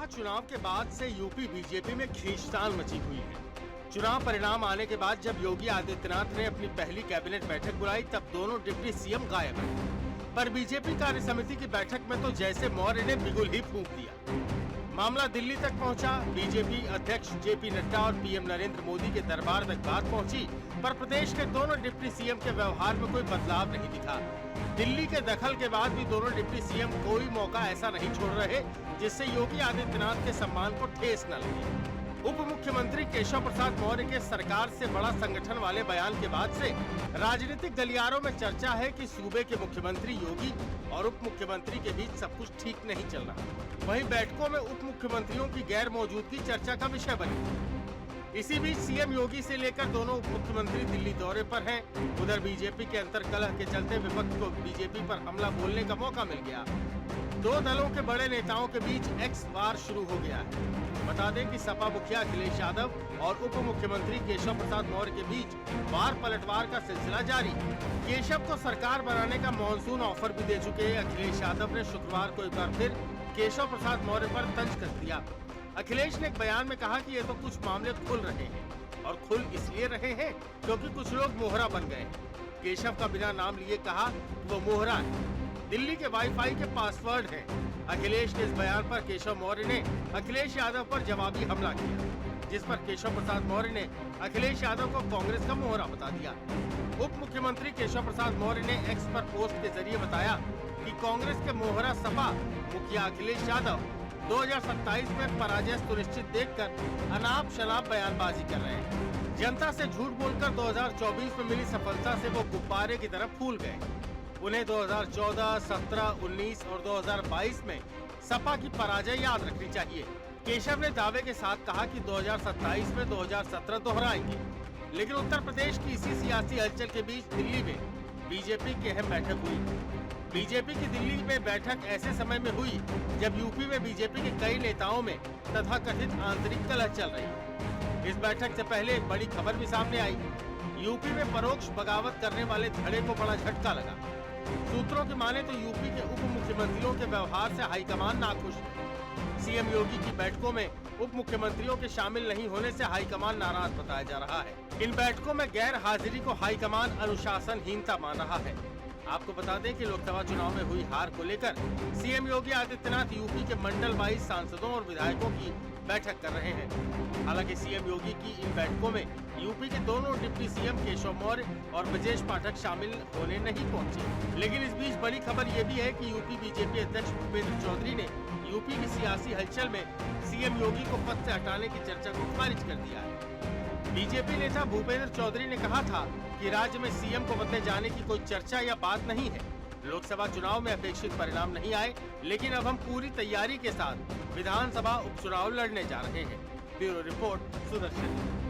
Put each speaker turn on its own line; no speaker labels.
चुनाव के बाद से यूपी बीजेपी में खींचतान मची हुई है। चुनाव परिणाम आने के बाद जब योगी आदित्यनाथ ने अपनी पहली कैबिनेट बैठक बुलाई तब दोनों डिप्टी सीएम गायब हैं। पर बीजेपी कार्य समिति की बैठक में तो जैसे मौर्य ने बिगुल ही फूंक दिया। मामला दिल्ली तक पहुंचा। बीजेपी अध्यक्ष जेपी नड्डा और पीएम नरेंद्र मोदी के दरबार तक बात पहुंची, पर प्रदेश के दोनों डिप्टी सीएम के व्यवहार में कोई बदलाव नहीं दिखा। दिल्ली के दखल के बाद भी दोनों डिप्टी सीएम कोई मौका ऐसा नहीं छोड़ रहे जिससे योगी आदित्यनाथ के सम्मान को ठेस न लगे। उप मुख्यमंत्री केशव प्रसाद मौर्य के सरकार से बड़ा संगठन वाले बयान के बाद से राजनीतिक गलियारों में चर्चा है कि सूबे के मुख्यमंत्री योगी और उप मुख्यमंत्री के बीच सब कुछ ठीक नहीं चल रहा। वहीं बैठकों में उप मुख्यमंत्रियों की गैर मौजूदगी चर्चा का विषय बनी। इसी बीच सीएम योगी से लेकर दोनों उप मुख्यमंत्री दिल्ली दौरे पर हैं। उधर बीजेपी के अंतर्कलह के चलते विपक्ष को बीजेपी पर हमला बोलने का मौका मिल गया। दो दलों के बड़े नेताओं के बीच एक्स वार शुरू हो गया है। बता दें कि सपा मुखिया अखिलेश यादव और उप मुख्यमंत्री केशव प्रसाद मौर्य के बीच वार पलटवार का सिलसिला जारी। केशव को सरकार बनाने का मॉनसून ऑफर भी दे चुके अखिलेश यादव ने शुक्रवार को एक बार फिर केशव प्रसाद मौर्य पर तंज कस दिया। अखिलेश ने एक बयान में कहा कि ये तो कुछ मामले खुल रहे हैं और खुल इसलिए रहे हैं क्योंकि कुछ लोग मोहरा बन गए। केशव का बिना नाम लिए कहा वो मोहरा है, दिल्ली के वाईफाई के पासवर्ड हैं। अखिलेश के इस बयान पर केशव मौर्य ने अखिलेश यादव पर जवाबी हमला किया, जिस पर केशव प्रसाद मौर्य ने अखिलेश यादव को कांग्रेस का मोहरा बता दिया। उप मुख्यमंत्री केशव प्रसाद मौर्य ने एक्स पर पोस्ट के जरिए बताया कि कांग्रेस के मोहरा सपा मुखिया अखिलेश यादव 2027 में पराजय सुनिश्चित देखकर अनाप शनाप बयानबाजी कर रहे हैं। जनता से झूठ बोलकर 2024 में मिली सफलता से वो गुब्बारे की तरफ फूल गए। उन्हें 2014, 17, 19 और 2022 में सपा की पराजय याद रखनी चाहिए। केशव ने दावे के साथ कहा कि 2027 में 2017 दोहराएंगे। लेकिन उत्तर प्रदेश की इसी सियासी हलचल के बीच दिल्ली में बीजेपी की अहम बैठक हुई। बीजेपी की दिल्ली में बैठक ऐसे समय में हुई जब यूपी में बीजेपी के कई नेताओं में तथाकथित आंतरिक कलह चल रही। इस बैठक से पहले एक बड़ी खबर भी सामने आई। यूपी में परोक्ष बगावत करने वाले धड़े को बड़ा झटका लगा। सूत्रों की माने तो यूपी के उप मुख्यमंत्रियों के व्यवहार से हाईकमान नाखुश है। सीएम योगी की बैठकों में उप मुख्यमंत्रियों के शामिल नहीं होने से हाईकमान नाराज बताया जा रहा है। इन बैठकों में गैर हाजिरी को हाईकमान अनुशासनहीनता मान रहा है। आपको बता दें कि लोकसभा चुनाव में हुई हार को लेकर सीएम योगी आदित्यनाथ यूपी के मंडल वाइज सांसदों और विधायकों की बैठक कर रहे हैं। हालांकि सीएम योगी की इन बैठकों में यूपी के दोनों डिप्टी सीएम केशव मौर्य और ब्रजेश पाठक शामिल होने नहीं पहुंचे। लेकिन इस बीच बड़ी खबर ये भी है कि यूपी बीजेपी अध्यक्ष भूपेंद्र चौधरी ने यूपी की सियासी हलचल में सीएम योगी को पद से हटाने की चर्चा को खारिज कर दिया है। बीजेपी नेता भूपेंद्र चौधरी ने कहा था कि राज्य में सीएम को बदले जाने की कोई चर्चा या बात नहीं है। लोकसभा चुनाव में अपेक्षित परिणाम नहीं आए, लेकिन अब हम पूरी तैयारी के साथ विधानसभा उपचुनाव लड़ने जा रहे हैं। Bureau report, Sudarshan.